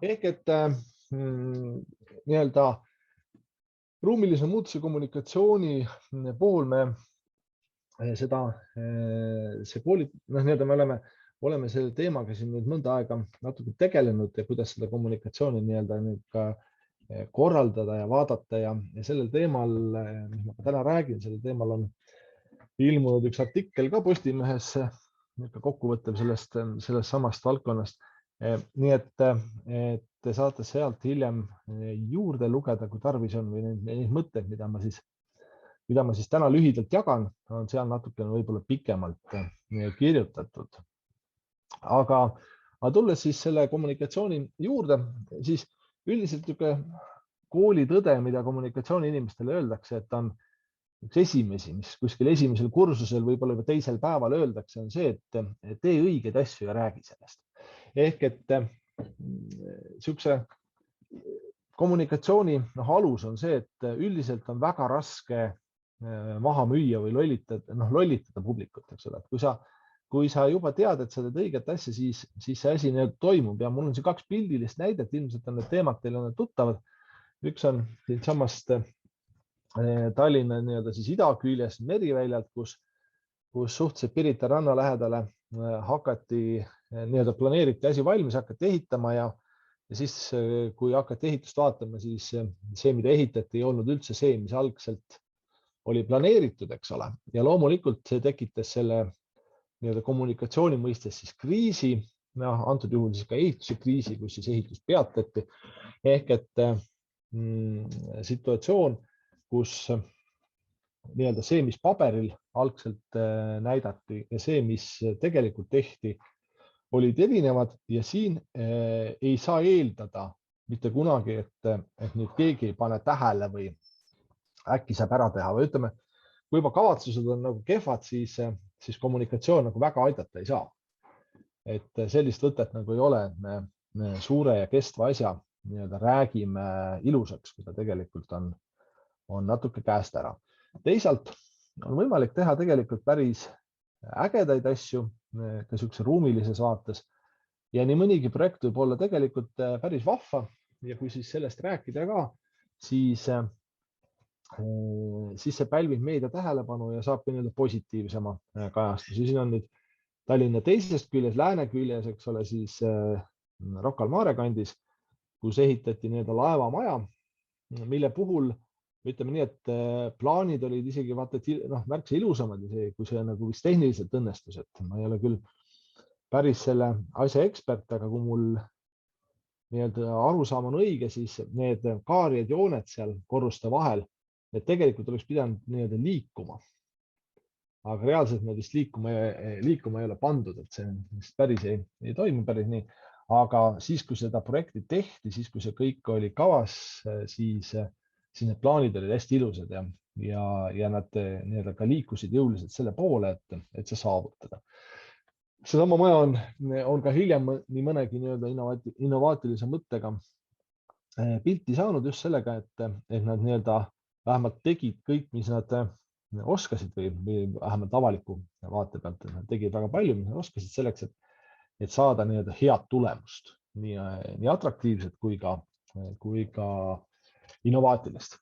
Ehk et nii-öelda ruumilise muutuse kommunikatsiooni pool me seda, see nii-öelda me oleme selle teemaga siin nüüd mõnda aega natuke tegelenud ja kuidas seda kommunikatsiooni nii-öelda nüüd ka korraldada ja vaadata ja sellel teemal, mis ma ka täna räägin, sellel teemal on ilmunud üks artikkel ka Postimehes, kokkuvõttev sellest samast valdkonnast. Nii et te saate sealt hiljem juurde lugeda, kui tarvis on, või neid mõtteid, mida ma siis täna lühidalt jagan, on seal natukene võib-olla pikemalt kirjutatud. Aga tulles siis selle kommunikatsiooni juurde, siis üldiselt koolitõde, mida kommunikatsiooni inimestele öeldakse, et on üks esimesi, mis kuskil esimesel kursusel, võib-olla juba teisel päeval öeldakse, on see, et tee õigeid asju ja räägi sellest. Ehk et niisuguse kommunikatsiooni alus on see, et üldiselt on väga raske maha müüa või lollitada publikut, eks ole. Kui sa juba tead, et sa teed õiget asja, siis see asi toimub ja mul on siin 2 pildilist näidet, ilmselt on need teemad teile tuttavad. Üks on samast Tallinna nii-öelda siis idaküljest Meriväljalt, kus suhteliselt Pirita ranna lähedale hakati nii-öelda planeeriti asi valmis, hakati ehitama ja siis, kui hakati ehitust vaatama, siis see, mida ehitati, ei olnud üldse see, mis algselt oli planeeritud, eks ole. Ja loomulikult see tekitas selle nii-öelda kommunikatsiooni mõistes siis kriisi, antud juhul siis ka ehituse kriisi, kus siis ehitus peatati. Ehk et situatsioon, kus nii-öelda see, mis paberil algselt näidati ja see, mis tegelikult tehti, olid erinevad ja siin ei saa eeldada mitte kunagi, et nüüd keegi ei pane tähele või äkki saab ära teha või ütleme, kui juba kavatsused on kehvad, siis kommunikatsioon väga aidata ei saa. Et sellist võtet ei ole, et me suure ja kestva asja nii-öelda räägime ilusaks, kui ta tegelikult on natuke käest ära. Teisalt on võimalik teha tegelikult päris ägedaid asju ka niisuguse ruumilises vaates ja nii mõnigi projekt võib olla tegelikult päris vahva ja kui siis sellest rääkida ka, siis see pälvib meedia tähelepanu ja saab nii-öelda positiivsema kajastuse. Siin on nüüd Tallinna teisest küljes, lääne küljes, eks ole, siis Rocca al Mare kandis, kus ehitati nii-öelda laevamaja, mille puhul ütleme nii, et plaanid olid isegi märksa ilusamad, kui see vist tehniliselt õnnestus. Et ma ei ole küll päris selle asja ekspert, aga kui mul nii-öelda arusaam on õige, siis need kaarijad jooned seal korruste vahel, need tegelikult oleks pidanud nii-öelda liikuma. Aga reaalselt nad vist liikuma ei ole pandud, et see päris ei toimu päris nii. Aga siis, kui seda projekti tehti, siis, kui see kõik oli kavas, siis need plaanid olid hästi ilusad ja nad nii-öelda ka liikusid jõuliselt selle poole, et see saavutada. Seesama maja on ka hiljem nii mõnegi nii-öelda innovaatilise mõttega pilti saanud just sellega, et nad nii-öelda vähemalt tegid kõik, mis nad oskasid või vähemalt avaliku vaate pealt, nad tegid väga palju, mis nad oskasid selleks, et saada nii-öelda head tulemust, nii atraktiivset kui ka innovaatilist.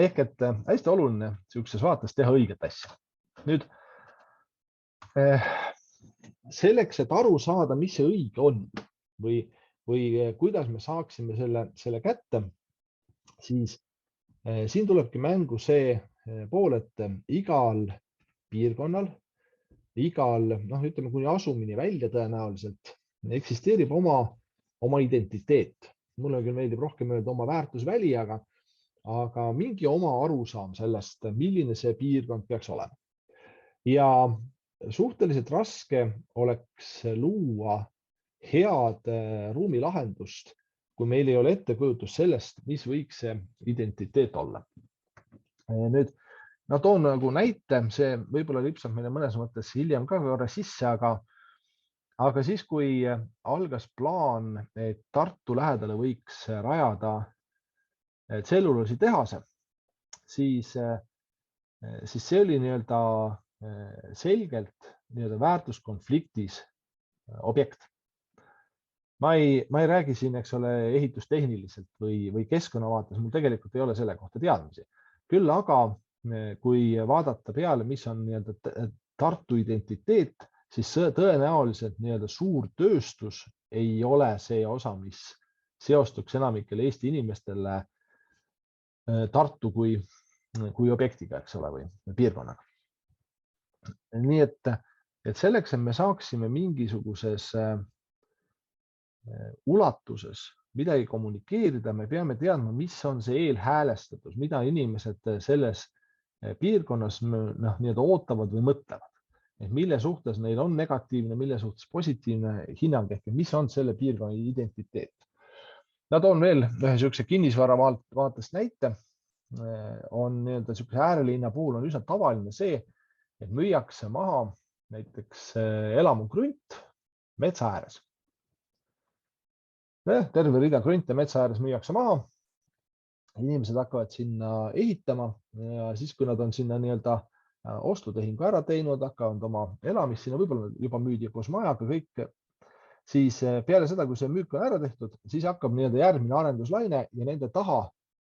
Ehk et hästi oluline niisuguses vaates teha õiget asja. Nüüd, selleks, et aru saada, mis see õige on või kuidas me saaksime selle kätte, siis siin tulebki mängu see pool, et igal piirkonnal, ütleme kuni asumini välja tõenäoliselt, eksisteerib oma identiteet. Mulle küll meeldib rohkem öelda oma väärtusväli, aga mingi oma arusaam sellest, milline see piirkond peaks olema. Ja suhteliselt raske oleks luua head ruumilahendust, kui meil ei ole ettekujutust sellest, mis võiks see identiteet olla. Nüüd, toon näite, see võib-olla lipsab meile mõnes mõttes hiljem ka korra sisse, aga siis, kui algas plaan, et Tartu lähedale võiks rajada tselluloositehase, siis see oli nii-öelda selgelt nii-öelda väärtuskonfliktis objekt. ma ei räägi siin, eks ole, ehitustehniliselt või keskkonnavaates, mul tegelikult ei ole selle kohta teadmisi. Küll aga kui vaadata peale, mis on nii-öelda Tartu identiteet, siis tõenäoliselt nii-öelda suur tööstus ei ole see osa, mis seostuks enamikele Eesti inimestele Tartu kui objektiga, eks ole, või piirkonnaga. Nii et selleks, et me saaksime mingisuguses ulatuses midagi kommunikeerida, me peame teadma, mis on see eelhäälestatus, mida inimesed selles piirkonnas nii-öelda ootavad või mõtlevad. Et mille suhtes neil on negatiivne, mille suhtes positiivne hinnang, ehk mis on selle piirkonna identiteet. Nad on veel ühe niisuguse kinnisvara vaatest näite. On nii-öelda niisuguse äärelinna puhul on üsna tavaline see, et müüakse maha näiteks elamukrunt metsa ääres. Terve rida krunte metsa ääres müüakse maha. Inimesed hakkavad sinna ehitama ja siis, kui nad on sinna nii-öelda ostutehingu ära teinud, hakkavad oma elamist sinna, võib-olla juba müüdi koos majaga kõik, siis peale seda, kui see müük on ära tehtud, siis hakkab nii-öelda järgmine arenduslaine ja nende taha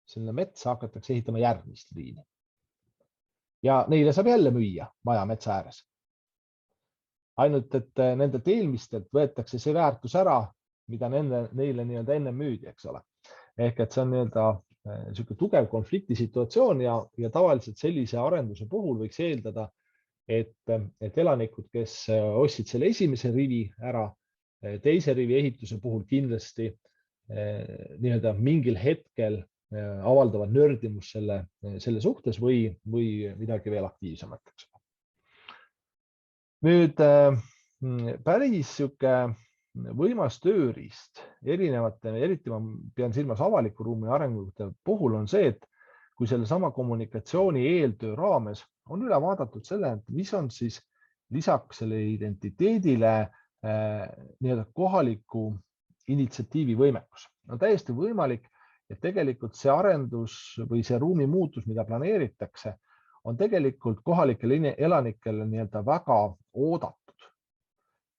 selle metsa hakatakse ehitama järgmist liini. Ja neile saab jälle müüa maja metsa ääres. Ainult, et nendelt eelmistelt võetakse see väärtus ära, mida neile nii-öelda enne müüdi, eks ole. Ehk et see on nii-öelda niisugune tugev konfliktisituatsioon ja tavaliselt sellise arenduse puhul võiks eeldada, et elanikud, kes ostsid selle esimese rivi ära, teise rivi ehituse puhul kindlasti nii-öelda mingil hetkel avaldavad nördimust selle suhtes või midagi veel aktiivsemat. Nüüd päris niisugune võimas tööriist erinevate, eriti ma pean silmas avaliku ruumi arengute puhul on see, et kui selle sama kommunikatsiooni eeltöö raames on üle vaadatud selle, et mis on siis lisaks selle identiteedile nii-öelda kohaliku initsiatiivi võimekus. On täiesti võimalik, et tegelikult see arendus või see ruumi muutus, mida planeeritakse, on tegelikult kohalikele elanikele nii-öelda väga oodatud.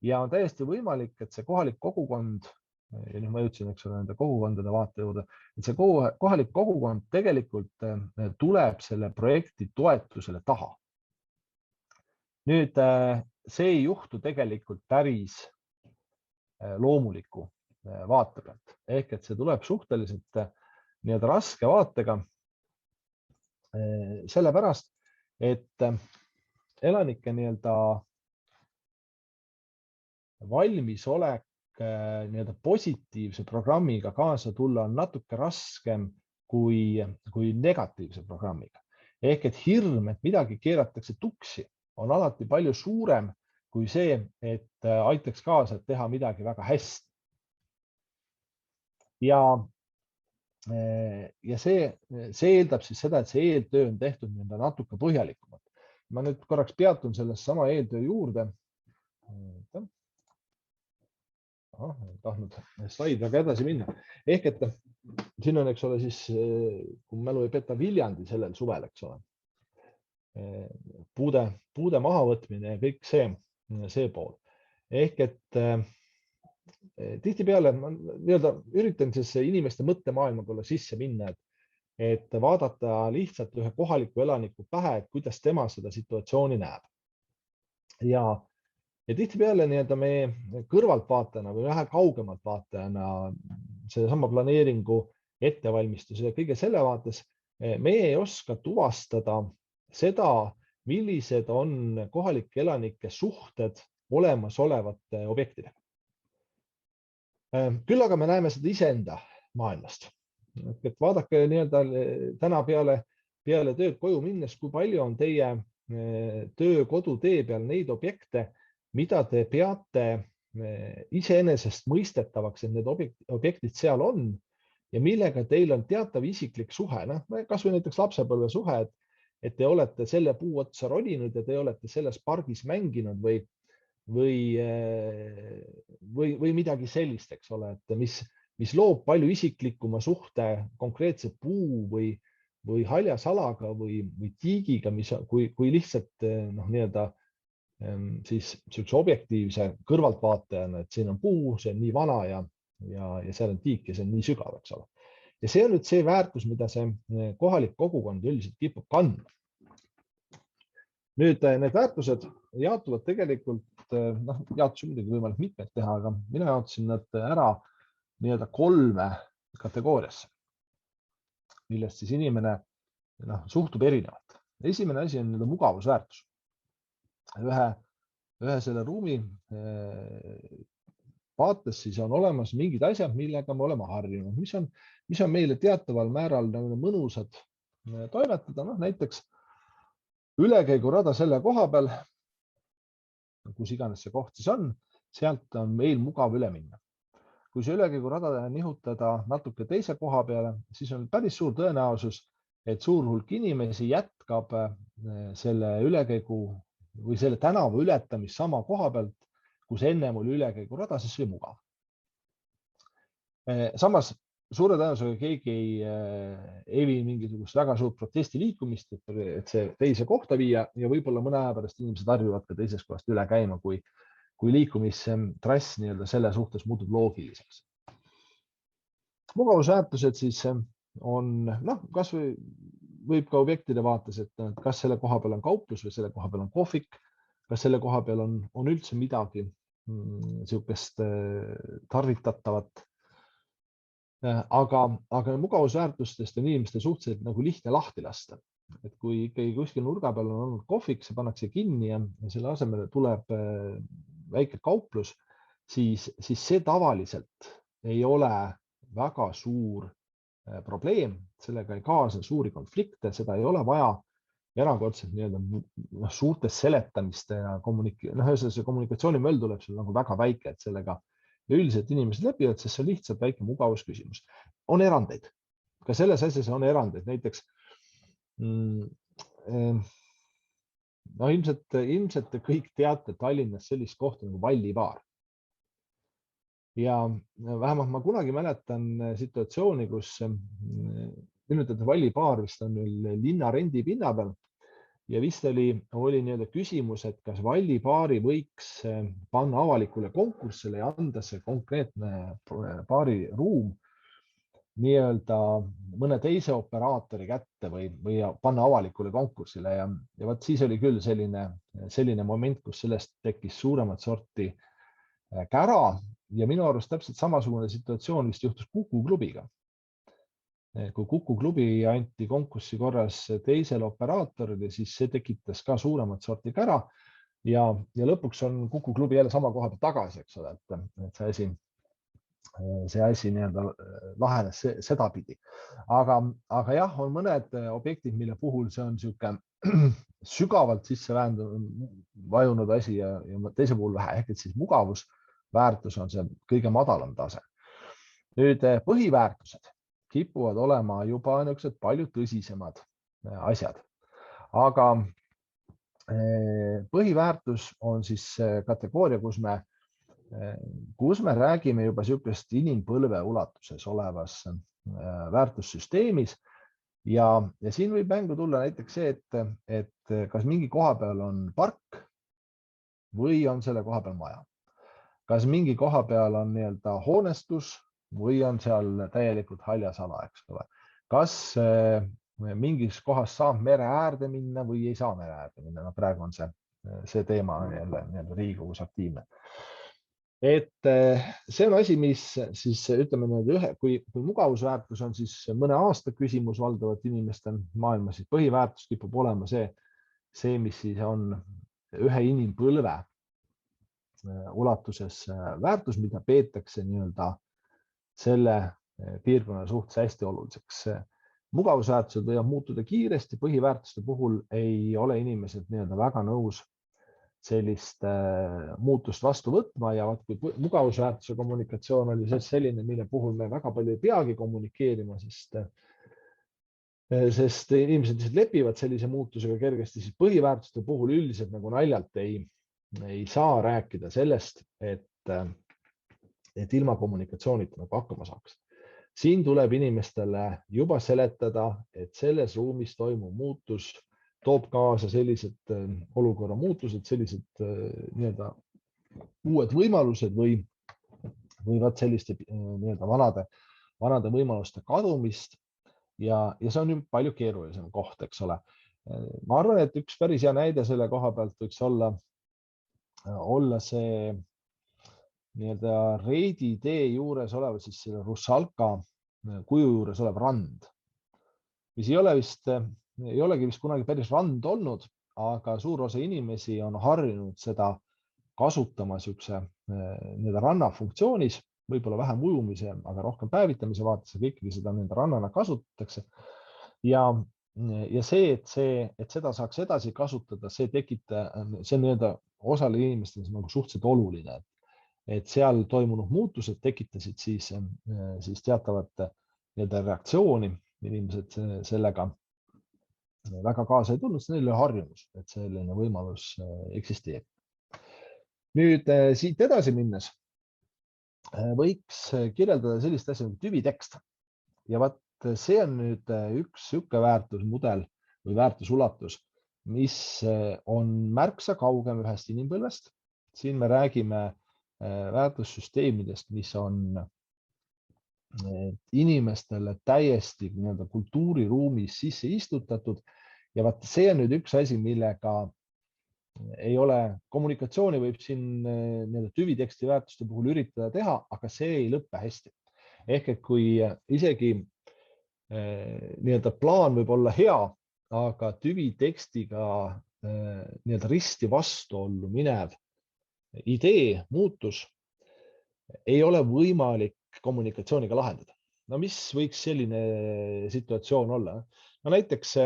Ja on täiesti võimalik, et see kohalik kogukond, ja nüüd ma jõudsin, eks ole, nende kogukondade vaate juurde, et see kohalik kogukond tegelikult tuleb selle projekti toetusele taha. Nüüd see ei juhtu tegelikult päris loomuliku vaate pealt. Ehk et see tuleb suhteliselt nii-öelda raske vaatega sellepärast, et elanike nii-öelda valmisolek nii-öelda positiivse programmiga kaasa tulla on natuke raskem kui negatiivse programmiga. Ehk et hirm, et midagi keeratakse tuksi, on alati palju suurem kui see, et aitaks kaasa, et teha midagi väga hästi. Ja see eeldab siis seda, et see eeltöö on tehtud natuke põhjalikumalt. Ma nüüd korraks peatun sellest sama eeltöö juurde. Tahtnud slaid väga edasi minna. Ehk et siin on, eks ole, siis, kui mälu ei peta, Viljandi sellel suvel, eks ole. Puude mahavõtmine ja kõik see pool. Ehk et tihtipeale ma üritan siis inimeste mõttemaailma kolla sisse minna, et vaadata lihtsalt ühe kohaliku elaniku pähe, et kuidas tema seda situatsiooni näeb. Ja tihtipeale nii-öelda me kõrvaltvaatajana või vähe kaugemalt vaatajana selle sama planeeringu ettevalmistuse ja kõige selle vaates me ei oska tuvastada seda, millised on kohalike elanike suhted olemasolevate objektidega. Küll aga me näeme seda iseenda maailmast. Et vaadake nii-öelda täna peale tööd koju minnes, kui palju on teie töö kodutee peal neid objekte, mida te peate iseenesest mõistetavaks, et need objektid seal on ja millega teil on teatav isiklik suhe. Kas või näiteks lapsepõlve suhe, et te olete selle puu otsa roninud ja te olete selles pargis mänginud või midagi sellist, eks ole, et mis loob palju isiklikuma suhte konkreetse puu või haljasalaga või tiigiga, kui lihtsalt nii-öelda siis objektiivse kõrvaltvaatajana, et siin on puu, see on nii vana ja ja seal on tiik ja see on nii sügav, eks ole. Ja see on nüüd see väärtus, mida see kohalik kogukond üldiselt kipub kandma. Nüüd need väärtused jaotuvad tegelikult, jaotusi muidugi võimalik mitmeid teha, aga mina jaotasin nad ära nii-öelda 3 kategooriasse, millest siis inimene suhtub erinevalt. Esimene asi on mugavusväärtus. Ühe selle ruumi vaates siis on olemas mingid asjad, millega me oleme harjunud, mis on meile teataval määral mõnusad toimetada. Näiteks ülekäigurada selle koha peal, kus iganes see koht siis on, sealt on meil mugav üle minna. Kui see ülekäigurada nihutada natuke teise koha peale, siis on päris suur tõenäosus, et suur hulk inimesi jätkab selle ülekäigu või selle tänava ületamist sama koha pealt, kus ennem oli ülekäigurada, siis oli mugav. Samas suure tõenäosusega keegi ei vii mingisugust väga suurt protestiliikumist, et see teise kohta viia ja võib-olla mõne aja pärast inimesed harjuvad ka teisest kohast üle käima, kui liikumistrass selle suhtes muutub loogiliseks. Mugavusväärtused siis on, kas võib ka objektide vaates, et kas selle koha peal on kauplus või selle koha peal on kohvik, kas selle koha peal on üldse midagi niisugust tarvitatavat. Aga mugavusväärtustest on inimestel suhteliselt lihtne lahti lasta. Et kui ikkagi kuskil nurga peal on olnud kohvik, see pannakse kinni ja selle asemele tuleb väike kauplus, siis see tavaliselt ei ole väga suur probleem, sellega ei kaasne suuri konflikte, seda ei ole vaja erakordselt suurtes seletamiste ja kommunikatsioonimöll tuleb seal väga väike, et sellega üldiselt inimesed lepivad, sest see on lihtsalt väike mugavusküsimus. On erandeid. Ka selles asjas on erandeid. Näiteks ilmselt te kõik teate Tallinnas sellist kohta nagu Vallipaar. Ja vähemalt ma kunagi mäletan situatsiooni, kus minu Vallipaar vist on linna rendipinna peal ja vist oli küsimus, et kas Vallipaari võiks panna avalikule konkursile ja anda see konkreetne baari ruum mõne teise operaatori kätte või panna avalikule konkursile. Ja võt siis oli küll selline moment, kus sellest tekkis suuremat sorti kära. Ja minu arust täpselt samasugune situatsioon vist juhtus Kuku klubiga. Kui Kuku klubi anti konkurssi korras teisele operaatorile, siis see tekitas ka suuremat sorti kära ja lõpuks on Kuku klubi jälle sama koha peal tagasi, eks ole, et see asi lahenes sedapidi. Aga jah, on mõned objektid, mille puhul see on sügavalt sisse vajunud asi ja teise puhul vähe, ehk et siis mugavusväärtus on see kõige madalam tase. Nüüd põhiväärtused kipuvad olema juba palju tõsisemad asjad. Aga põhiväärtus on siis kategooria, kus me räägime juba niisugust inimpõlve ulatuses olevas väärtussüsteemis. Ja siin võib mängu tulla näiteks see, et kas mingi koha peal on park või on selle koha peal maja. Kas mingi koha peal on hoonestus või on seal täielikult haljasala, eks ole. Kas mingis kohas saab mere äärde minna või ei saa mere äärde minna. Praegu on see teema Riigikogus aktiivne. Et see on asi, mis siis ütleme, kui mugavusväärtus on siis mõne aasta küsimus valdavalt inimestel maailmas, siis põhiväärtus kipub olema see, mis siis on ühe inimpõlve ulatuses väärtus, mida peetakse selle piirkonna suhtes hästi oluliseks. Mugavusväärtused võivad muutuda kiiresti, põhiväärtuste puhul ei ole inimesed väga nõus sellist muutust vastu võtma ja kui mugavusväärtuse kommunikatsioon oli selline, mille puhul me väga palju ei peagi kommunikeerima, sest inimesed lihtsalt lepivad sellise muutusega kergesti, siis põhiväärtuste puhul üldiselt naljalt ei saa rääkida sellest, et ilma kommunikatsioonita hakkama saaks. Siin tuleb inimestele juba seletada, et selles ruumis toimuv muutus toob kaasa sellised olukorra muutused, sellised uued võimalused või võivad selliste nii-öelda vanade võimaluste kadumist ja see on nüüd palju keerulisem koht, eks ole. Ma arvan, et üks päris hea näide selle koha pealt võiks olla see nii-öelda Reidi tee juures olev siis selle Rusalka kuju juures olev rand, mis ei olegi vist kunagi päris rand olnud, aga suur osa inimesi on harjunud seda kasutama niisuguse nii-öelda ranna funktsioonis, võib-olla vähem ujumise, aga rohkem päevitamise vaates, aga ikkagi seda nii-öelda rannana kasutatakse. Ja see, et seda saaks edasi kasutada, see nii-öelda osale inimestele nagu suhteliselt oluline, et seal toimunud muutused tekitasid siis teatavat nii-öelda reaktsiooni, inimesed sellega väga kaasa ei tulnud, see neile harjumus, et selline võimalus eksisteerib. Nüüd siit edasi minnes võiks kirjeldada sellist asja nagu tüvitekst ja see on nüüd üks niisugune väärtusmudel või väärtusulatus, mis on märksa kaugem ühest inimpõlvest. Siin me räägime väärtussüsteemidest, mis on inimestele täiesti nii-öelda kultuuriruumis sisse istutatud ja see on nüüd üks asi, millega ei ole, kommunikatsiooni võib siin tüviteksti väärtuste puhul üritada teha, aga see ei lõppe hästi. Ehk et kui isegi nii-öelda plaan võib olla hea, aga tüvitekstiga nii-öelda risti vastuollu minev idee, muutus ei ole võimalik kommunikatsiooniga lahendada. No mis võiks selline situatsioon olla? No näiteks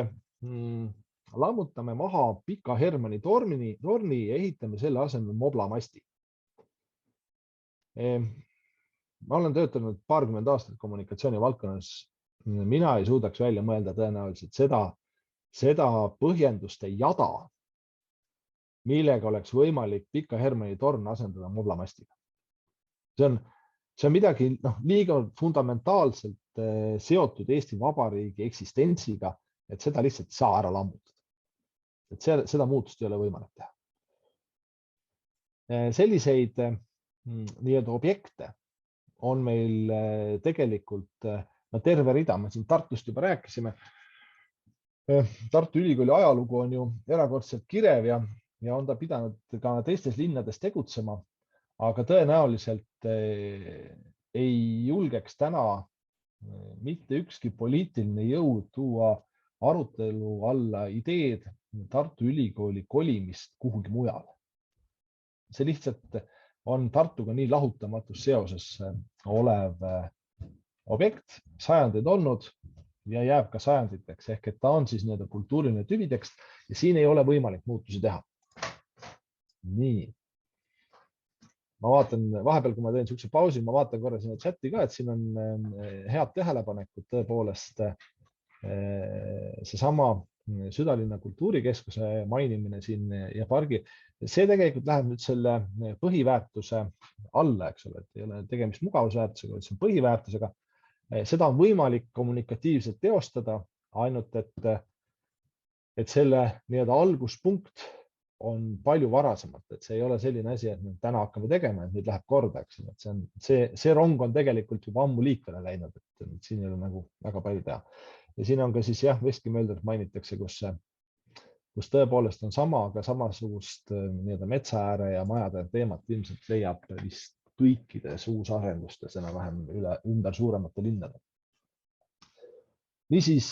lammutame maha Pika Hermanni torni ja ehitame selle asemel moblamasti. Ma olen töötanud paarkümmend aastat kommunikatsiooni valdkonnas. Mina ei suudaks välja mõelda tõenäoliselt seda põhjenduste jada, millega oleks võimalik Pika Hermanni torn asendada moblamastiga. See on midagi liiga fundamentaalselt seotud Eesti Vabariigi eksistentsiga, et seda lihtsalt ei saa ära lammutada. Et seda muutust ei ole võimalik teha. Selliseid nii-öelda objekte on meil tegelikult terve rida. Me siin Tartust juba rääkisime. Tartu Ülikooli ajalugu on ju erakordselt kirev ja on ta pidanud ka teistes linnades tegutsema, aga tõenäoliselt ei julgeks täna mitte ükski poliitiline jõud tuua arutelu alla ideed Tartu Ülikooli kolimist kuhugi mujale. See lihtsalt on Tartuga nii lahutamatus seoses olev objekt, sajandeid olnud ja jääb ka sajanditeks, ehk et ta on siis nii-öelda kultuuriline tüvitekst ja siin ei ole võimalik muutusi teha. Nii. Ma vaatan vahepeal, kui ma teen niisuguse pausi, ma vaatan korra sinna chati ka, et siin on head tähelepanekud tõepoolest seesama Südalinna kultuurikeskuse mainimine siin ja pargi. See tegelikult läheb nüüd selle põhiväärtuse alla, eks ole, et ei ole tegemist mugavusväärtusega, vaid see on põhiväärtusega. Seda on võimalik kommunikatiivselt teostada, ainult et selle nii-öelda alguspunkt on palju varasemalt, et see ei ole selline asi, et nüüd täna hakkame tegema, et nüüd läheb korda, eks. See rong on tegelikult juba ammu liikvele läinud, et siin ei ole nagu väga palju teha. Ja siin on ka siis Veskimöldrit mainitakse, kus tõepoolest on sama, aga samasugust nii-öelda metsaääre ja majade teemat ilmselt leiab vist kõikides uusarendustes enam-vähem ümber suuremate linnade. Niisiis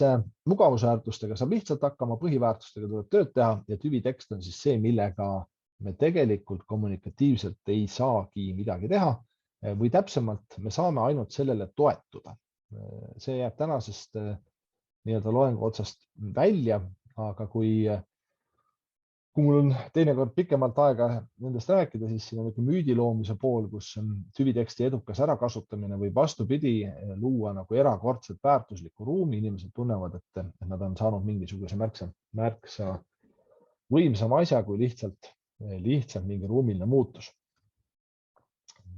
mugavusväärtustega saab lihtsalt hakkama, põhiväärtustega tuleb tööd teha ja tüvitekst on siis see, millega me tegelikult kommunikatiivselt ei saagi midagi teha või täpsemalt me saame ainult sellele toetuda. See jääb tänasest nii-öelda loengu otsast välja, aga kui mul on teinekord pikemalt aega nendest rääkida, siis siin on müüdi loomise pool, kus tüviteksti edukas ärakasutamine või vastupidi luua nagu erakordselt väärtuslikku ruumi. Inimesed tunnevad, et nad on saanud mingisuguse märksa võimsama asja kui lihtsalt mingi ruumiline muutus.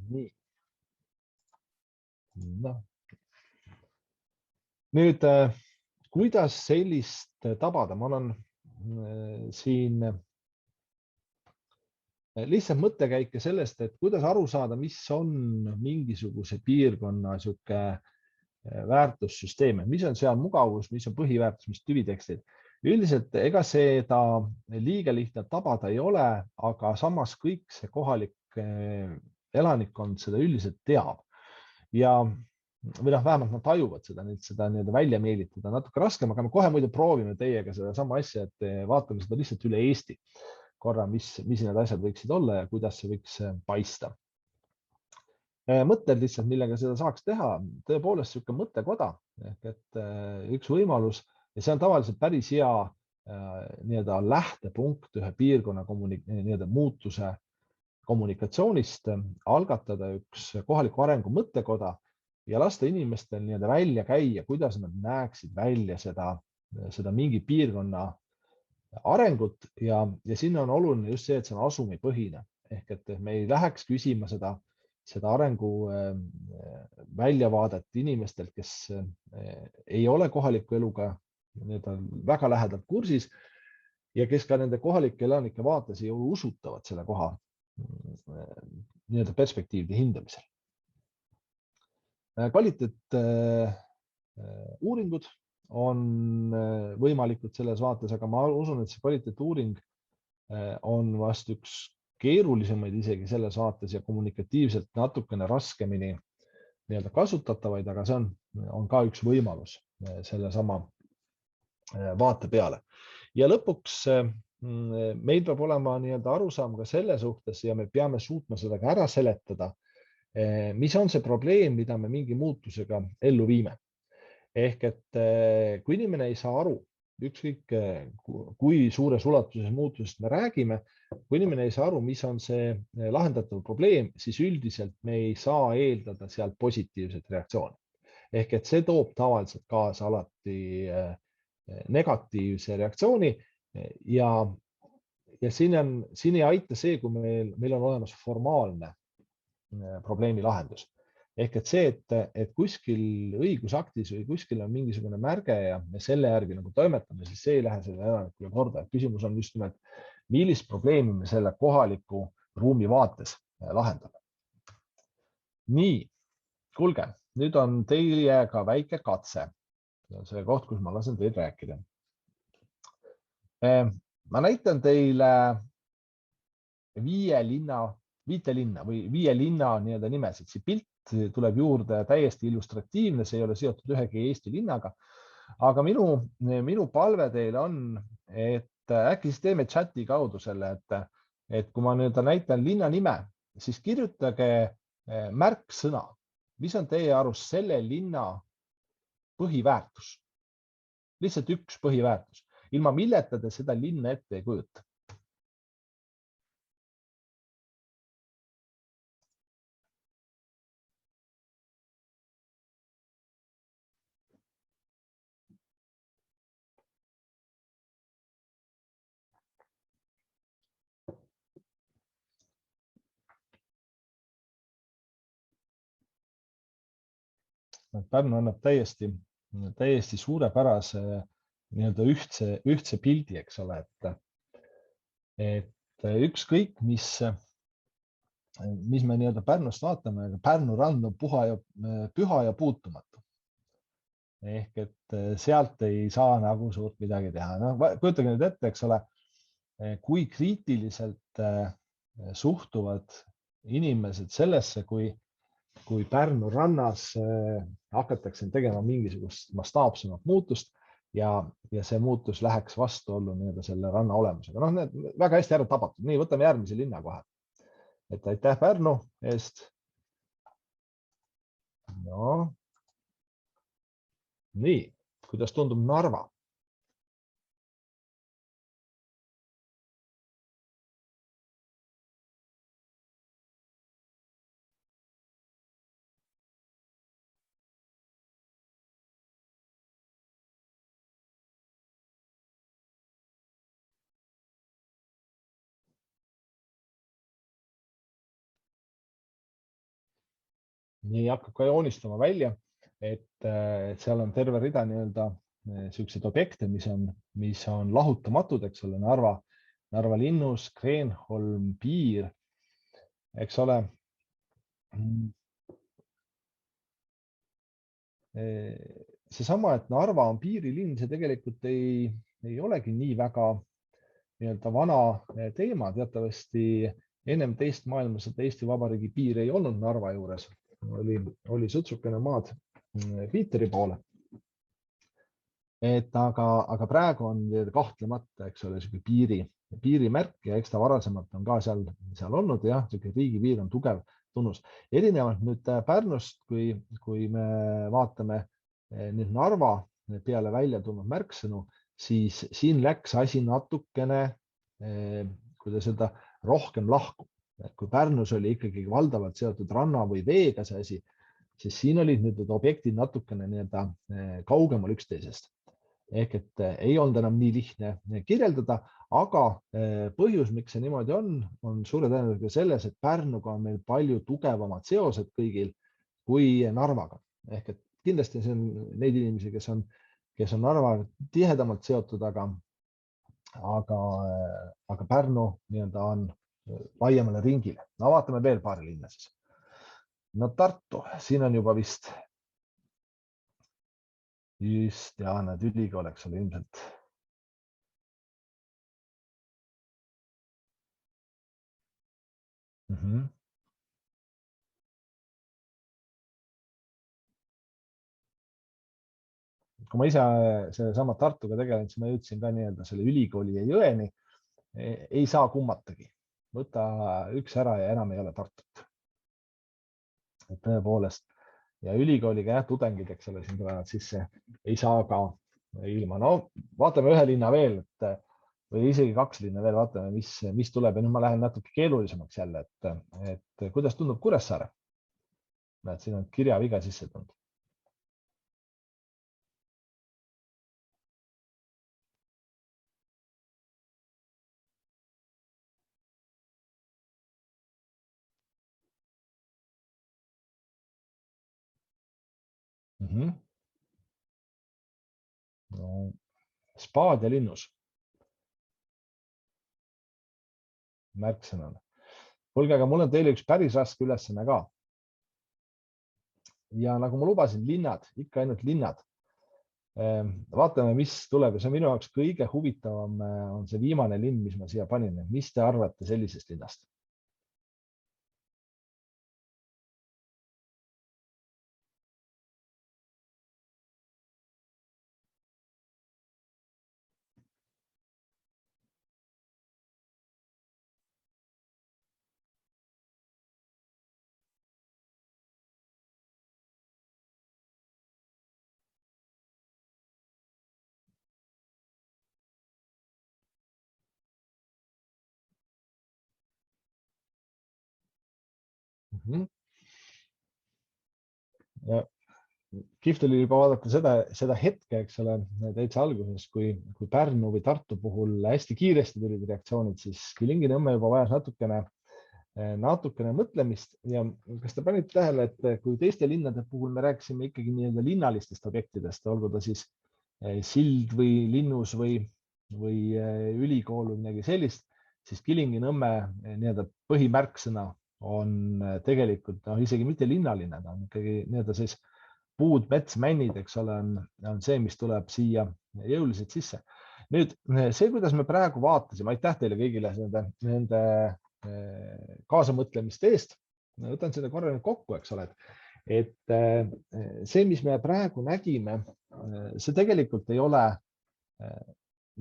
Nii. Nüüd, kuidas sellist tabada? Ma olen siin lihtsalt mõttekäike sellest, et kuidas aru saada, mis on mingisuguse piirkonna sihuke väärtussüsteem, mis on seal mugavus, mis on põhiväärtus, mis tüvitekstid. Üldiselt ega seda liiga lihtne tabada ei ole, aga samas kõik see kohalik elanikkond seda üldiselt teab ja või vähemalt nad tajuvad seda nii-öelda välja meelitada natuke raskem, aga me kohe muidu proovime teiega sedasama asja, et vaatame seda lihtsalt üle Eesti korra, mis need asjad võiksid olla ja kuidas see võiks paista. Mõtted lihtsalt, millega seda saaks teha, tõepoolest niisugune mõttekoda ehk et üks võimalus ja see on tavaliselt päris hea nii-öelda lähtepunkt ühe piirkonna muutuse kommunikatsioonist, algatada üks kohaliku arengu mõttekoda ja lasta inimestel nii-öelda välja käia, kuidas nad näeksid välja seda mingi piirkonna arengut ja sinna on oluline just see, et see on asumipõhine ehk et me ei läheks küsima seda arengu väljavaadet inimestelt, kes ei ole kohaliku eluga väga lähedalt kursis ja kes ka nende kohalike elanike vaates ei ole usutavad selle koha perspektiivide hindamisel. Kvaliteet uuringud on võimalikud selles vaates, aga ma usun, et see kvaliteetuuring on vast üks keerulisemaid isegi selles vaates ja kommunikatiivselt natukene raskemini nii-öelda kasutatavaid, aga see on ka üks võimalus sellesama vaate peale. Ja lõpuks meil peab olema nii-öelda arusaam ka selle suhtes ja me peame suutma seda ka ära seletada, mis on see probleem, mida me mingi muutusega ellu viime. Ehk et kui inimene ei saa aru, ükskõik kui suures ulatuses muutusest me räägime, kui inimene ei saa aru, mis on see lahendatav probleem, siis üldiselt me ei saa eeldada sealt positiivset reaktsiooni. Ehk et see toob tavaliselt kaasa alati negatiivse reaktsiooni ja siin ei aita see, kui meil on olemas formaalne probleemi lahendus. Ehk et see, et kuskil õigusaktis või kuskil on mingisugune märge ja me selle järgi nagu toimetame, siis see ei lähe selle elanikule korda. Küsimus on just nimelt, millist probleemi me selle kohaliku ruumi vaates lahendame. Nii, kuulge, nüüd on teiega väike katse. See koht, kus ma lasen teid rääkida. Ma näitan teile viite linna või viie linna nii-öelda nimesid. See pilt tuleb juurde täiesti illustratiivne, see ei ole seotud ühegi Eesti linnaga. Aga minu palve teile on, et äkki siis teeme chati kaudu selle, et kui ma nüüd näitan linna nime, siis kirjutage märksõna, mis on teie arust selle linna põhiväärtus. Lihtsalt üks põhiväärtus, ilma milleta te seda linna ette ei kujuta. Pärnu annab täiesti suurepärase nii-öelda ühtse pildi, eks ole, et ükskõik, mis me nii-öelda Pärnust vaatame, Pärnu rand on püha ja puutumatu. Ehk et sealt ei saa nagu suurt midagi teha. No, kujutage nüüd ette, eks ole, kui kriitiliselt suhtuvad inimesed sellesse, kui Pärnu rannas hakatakse tegema mingisugust mastaapsemat muutust ja see muutus läheks vastuollu nii-öelda selle ranna olemusega. No, need väga hästi ära tabatud. Nii, võtame järgmise linna kohe. Et aitäh Pärnu eest. No. Nii, kuidas tundub Narva? Nii hakkab ka joonistama välja, et seal on terve rida nii-öelda sellised objekte, mis on lahutamatud, eks ole, Narva Narva linnus, Kreenholm, piir, eks ole. Seesama, et Narva on piirilinn, see tegelikult ei olegi nii väga nii-öelda vana teema. Teatavasti ennem teist maailmasõda Eesti Vabariigi piir ei olnud Narva juures, oli sutsukene maad Piiteri poole. Aga praegu on kahtlemata, eks ole, piirimärk ja eks ta varasemalt on ka seal olnud ja riigipiir on tugev tunnus. Erinevalt nüüd Pärnust, kui me vaatame nüüd Narva peale välja tulnud märksõnu, siis siin läks asi natukene, kuidas öelda, rohkem lahku. Kui Pärnus oli ikkagi valdavalt seotud ranna või veega see asi, siis siin olid nüüd objektid natukene nii-öelda kaugemal üksteisest. Ehk et ei olnud enam nii lihtne kirjeldada, aga põhjus, miks see niimoodi on suure tõenäosusega selles, et Pärnuga on meil palju tugevamad seosed kõigil kui Narvaga. Ehk et kindlasti see on neid inimesi, kes on Narvaga tihedamalt seotud, aga Pärnu nii-öelda on laiemale ringile. No vaatame veel paari linna siis. No Tartu, siin on juba vist ja need ülikool, eks ole, ilmselt. Kui ma ise sellesama Tartuga tegelen, siis ma jõudsin ka nii-öelda selle ülikooli ja jõeni. Ei saa kummatagi. Võta üks ära ja enam ei ole Tartut. Tõepoolest. Ja ülikooliga tudengid, eks ole, siin tulevad sisse, ei saa ka ilma. No vaatame ühe linna veel, või isegi kaks linna veel, vaatame, mis tuleb. Ja nüüd ma lähen natuke keerulisemaks jälle, et kuidas tundub Kuressaare? Näed, siin on kirjaviga sisse tulnud. No, Spaad ja linnus. Märksõnana. Kuulge, aga mul on teile üks päris raske ülesanne ka. Ja nagu ma lubasin, linnad, ikka ainult linnad. Vaatame, mis tuleb. Ja see on minu jaoks kõige huvitavam on see viimane linn, mis ma siia panin. Mis te arvate sellisest linnast? Ja kihvt oli juba vaadata seda hetke, eks ole, täitsa alguses, kui Pärnu või Tartu puhul hästi kiiresti tulid reaktsioonid, siis Kilingi-Nõmme juba vajas natukene mõtlemist. Ja kas te panite tähele, et kui teiste linnade puhul me rääkisime ikkagi nii-öelda linnalistest objektidest, olgu ta siis sild või linnus või ülikool või midagi sellist, siis Kilingi-Nõmme nii-öelda põhimärksõna on tegelikult isegi mitte linnaline, ta on ikkagi nii-öelda siis puud, mets, männid, eks ole, on see, mis tuleb siia jõuliselt sisse. Nüüd see, kuidas me praegu vaatasime, aitäh teile kõigile nende kaasamõtlemiste eest. Võtan seda korra nüüd kokku, eks ole, et see, mis me praegu nägime, see tegelikult ei ole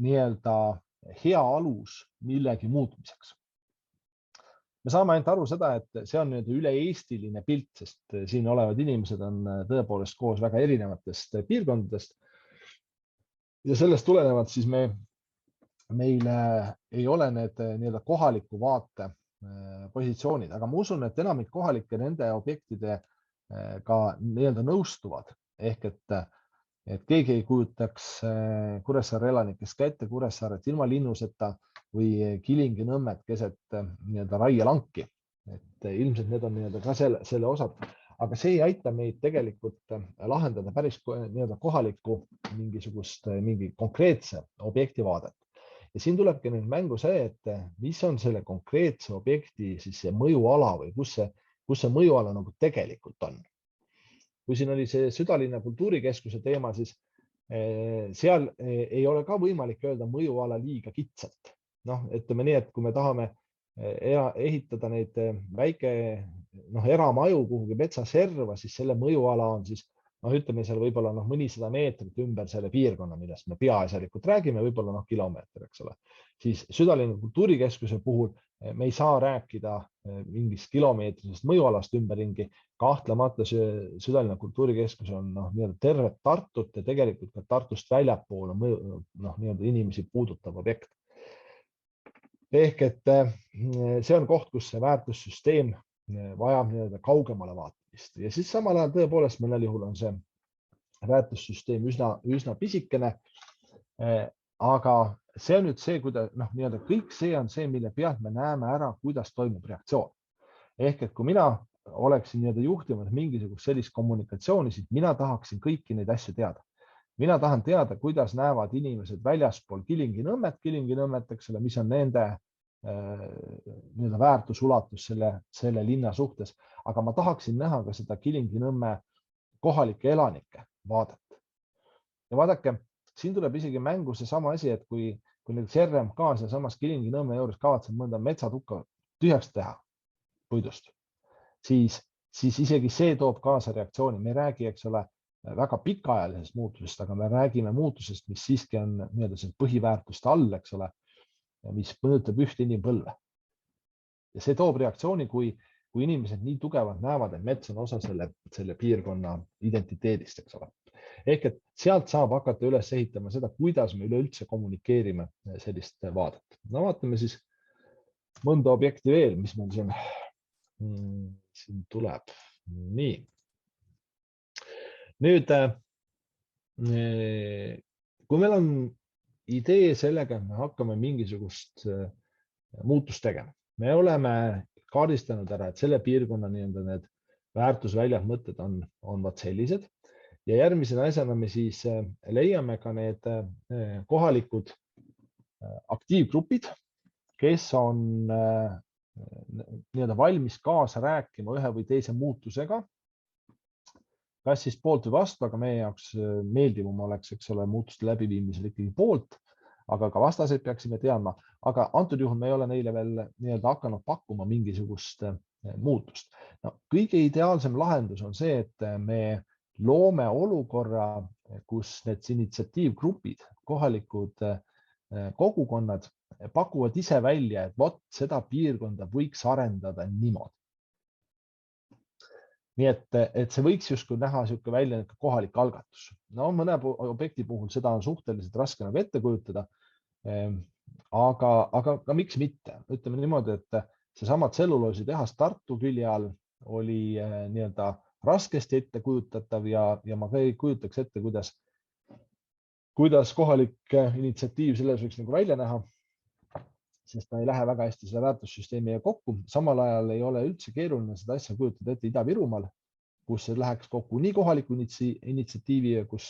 nii-öelda hea alus millegi muutmiseks. Me saame ainult aru seda, et see on üle-eestiline pilt, sest siin olevad inimesed on tõepoolest koos väga erinevatest piirkondadest. Ja sellest tulenevalt siis meil ei ole need nii-öelda kohaliku vaate positsioonid, aga ma usun, et enamik kohalikke nende objektide ka nii-öelda nõustuvad. Ehk et keegi ei kujutaks Kuressaare elanikest ka ette Kuressaaret ilma linnuseta või Kilingi-Nõmmet keset nii-öelda raielanki. Et ilmselt need on nii-öelda ka selle osad, aga see ei aita meid tegelikult lahendada päris nii-öelda kohalikku mingi konkreetse objekti vaadet. Ja siin tulebki nüüd mängu see, et mis on selle konkreetse objekti siis see mõjuala või kus see mõjuala nagu tegelikult on. Kui siin oli see Südalinna kultuurikeskuse teema, siis seal ei ole ka võimalik öelda mõjuala liiga kitsalt. Noh, ütleme nii, et kui me tahame ehitada neid väike eramaju kuhugi metsaserva, siis selle mõjuala on siis, ütleme seal võib-olla mõnisada meetrit ümber selle piirkonna, millest me peaasjalikult räägime, võib-olla kilomeeter, eks ole. Siis Südalinna kultuurikeskuse puhul me ei saa rääkida mingist kilomeetrisest mõjualast ümberringi. Kahtlemata Südalinna kultuurikeskus on tervet Tartut ja tegelikult ka Tartust väljapoole inimesi puudutav objekt. Ehk et see on koht, kus see väärtussüsteem vajab kaugemale vaatamist ja siis samal ajal tõepoolest mõnel juhul on see väärtussüsteem üsna pisikene. Aga see on nüüd see, kuidas kõik see on see, mille pealt me näeme ära, kuidas toimub reaktsioon. Ehk et kui mina oleksin juhtimas mingisugust sellist kommunikatsiooni, siis mina tahaksin kõiki neid asju teada. Mina tahan teada, kuidas näevad inimesed väljaspool Kilingi-Nõmmet, eks ole, mis on nende väärtusulatus selle linna suhtes, aga ma tahaksin näha ka seda Kilingi-Nõmme kohalike elanike vaadet. Ja vaadake, siin tuleb isegi mängu see sama asi, et kui nüüd RMK ja samas Kilingi-Nõmme juures kavatseb mõnda metsatukka tühjaks teha puidust, siis isegi see toob kaasa reaktsiooni. Me ei räägi, eks ole, väga pikaajalisest muutusest, aga me räägime muutusest, mis siiski on põhiväärtuste all, eks ole, mis mõjutab ühte inimpõlve. Ja see toob reaktsiooni, kui inimesed nii tugevalt näevad, et mets on osa selle piirkonna identiteedist, eks ole. Ehk et sealt saab hakata üles ehitama seda, kuidas me üleüldse kommunikeerime sellist vaadet. No vaatame siis mõnda objekti veel, mis meil siin tuleb. Nii. Nüüd, kui meil on idee sellega, et me hakkame mingisugust muutust tegema, me oleme kaardistanud ära, et selle piirkonna need väärtusväljad mõtted on vaat sellised ja järgmise asjana me siis leiame ka need kohalikud aktiivgrupid, kes on valmis kaasa rääkima ühe või teise muutusega. Kas siis poolt või vastu, aga meie jaoks meeldivam oleks, eks ole, muutuste läbiviimisel ikkagi poolt, aga ka vastaseid peaksime teadma. Aga antud juhul me ei ole neile veel hakanud pakkuma mingisugust muutust. Kõige ideaalsem lahendus on see, et me loome olukorra, kus need initsiatiivgrupid, kohalikud kogukonnad pakuvad ise välja, et vot seda piirkonda võiks arendada niimoodi. Nii et see võiks justkui näha välja kohalik algatus. Mõne objekti puhul seda on suhteliselt raske ette kujutada, aga miks mitte? Ütleme niimoodi, et seesama tselluloositehas Tartu külje all oli raskesti ette kujutatav ja ma ka ei kujutaks ette, kuidas kohalik initsiatiiv selles võiks välja näha, sest ta ei lähe väga hästi selle väärtussüsteemiga kokku. Samal ajal ei ole üldse keeruline seda asja kujutada ette Ida-Virumaal, kus see läheks kokku nii kohaliku initsiatiiviga, kus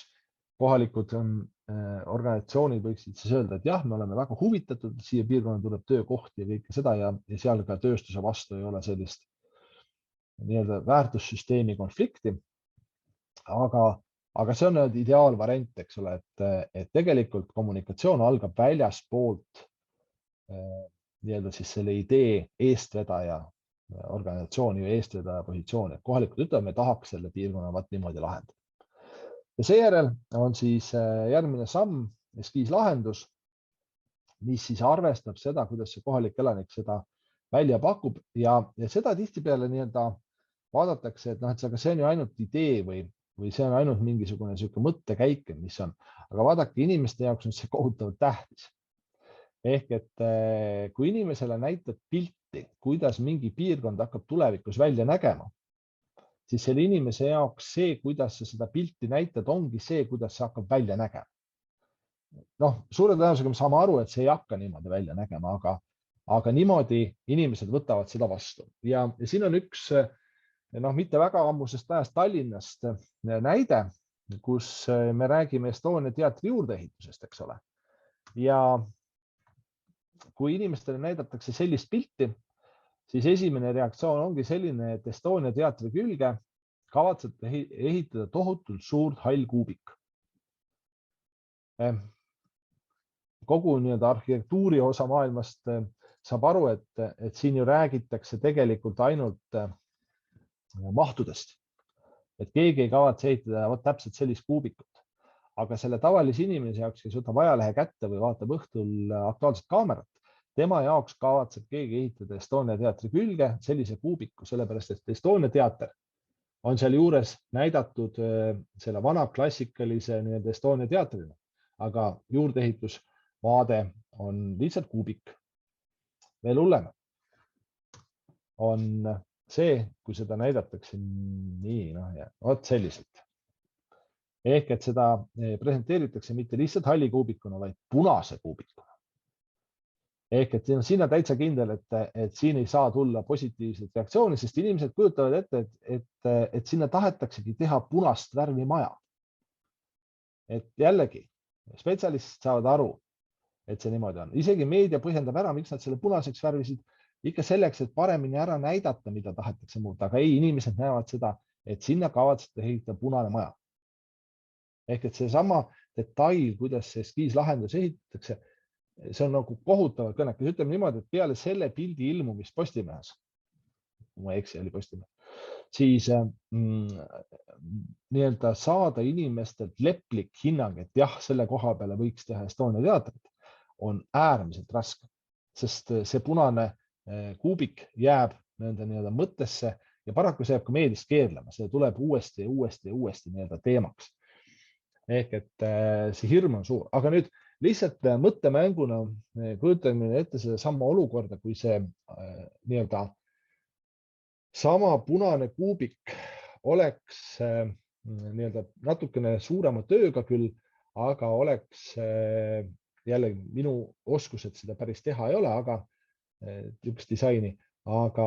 kohalikud organisatsioonid võiksid siis öelda, et jah, me oleme väga huvitatud, et siia piirkonna tuleb töökohti ja kõike seda ja seal ka tööstuse vastu ei ole sellist väärtussüsteemi konflikti. Aga see on ideaalvariant, eks ole, et tegelikult kommunikatsioon algab väljaspoolt siis selle idee eestvedaja organisatsiooni või eestvedaja positsiooni. Kohalikud ütlevad, me tahaks selle piirkonna niimoodi lahendada. Ja seejärel on siis järgmine samm eskiislahendus, mis siis arvestab seda, kuidas see kohalik elanik seda välja pakub ja seda tihtipeale vaadatakse, et see on ju ainult idee või see on ainult mingisugune mõttekäik, mis on. Aga vaadake, inimeste jaoks on see kohutavalt tähtis. Ehk et kui inimesele näitad pilti, kuidas mingi piirkond hakkab tulevikus välja nägema, siis selle inimese jaoks see, kuidas sa seda pilti näitad, ongi see, kuidas see hakkab välja nägema. Suure tõenäosusega me saame aru, et see ei hakka niimoodi välja nägema, aga niimoodi inimesed võtavad seda vastu. Ja siin on üks mitte väga ammusest ajast Tallinnast näide, kus me räägime Estonia teatri juurdeehitusest, eks ole. Ja kui inimestele näidatakse sellist pilti, siis esimene reaktsioon ongi selline, et Estonia teatri külge kavatsete ehitada tohutult suurt hallkuubik. Kogu arhitektuuri osa maailmast saab aru, et siin ju räägitakse tegelikult ainult mahtudest. Et keegi ei kavatse ehitada täpselt sellist kuubikut. Aga selle tavalise inimese jaoks, kes võtab ajalehe kätte või vaatab õhtul Aktuaalset kaamerat, tema jaoks kavatseb keegi ehitada Estonia teatri külge sellise kuubiku, sellepärast et Estonia teater on seal juures näidatud selle vana klassikalise Estonia teatrina, aga juurdeehitusvaade on lihtsalt kuubik. Veel hullem on see, kui seda näidatakse nii, vot selliselt. Ehk et seda presenteeritakse mitte lihtsalt halli kuubikuna, vaid punase kuubikuna. Ehk et sinna täitsa kindel, et siin ei saa tulla positiivset reaktsiooni, sest inimesed kujutavad ette, et sinna tahetaksegi teha punast värvi maja. Et jällegi, spetsialistid saavad aru, et see niimoodi on. Isegi meedia põhjendab ära, miks nad selle punaseks värvisid, ikka selleks, et paremini ära näidata, mida tahetakse muuta. Aga ei, inimesed näevad seda, et sinna kavatsete ehitada punane maja. Ehk et see sama detail, kuidas see eskiislahendus ehitatakse, see on nagu kohutavalt kõnekas. Ütleme niimoodi, et peale selle pildi ilmumist Postimehes, kui ma ei eksi, oli Postimehes, siis saada inimestelt leplik hinnang, et jah, selle koha peale võiks teha Estonia teatrit, on äärmiselt raske, sest see punane kuubik jääb nende mõttesse ja paraku see jääb ka meediast keerlema. See tuleb uuesti teemaks. Ehk et see hirm on suur, aga nüüd lihtsalt mõttemänguna kujutame ette seda sama olukorda, kui see sama punane kuubik oleks natukene suurema tööga küll, aga oleks jällegi minu oskused seda päris teha ei ole, aga üks disaini, aga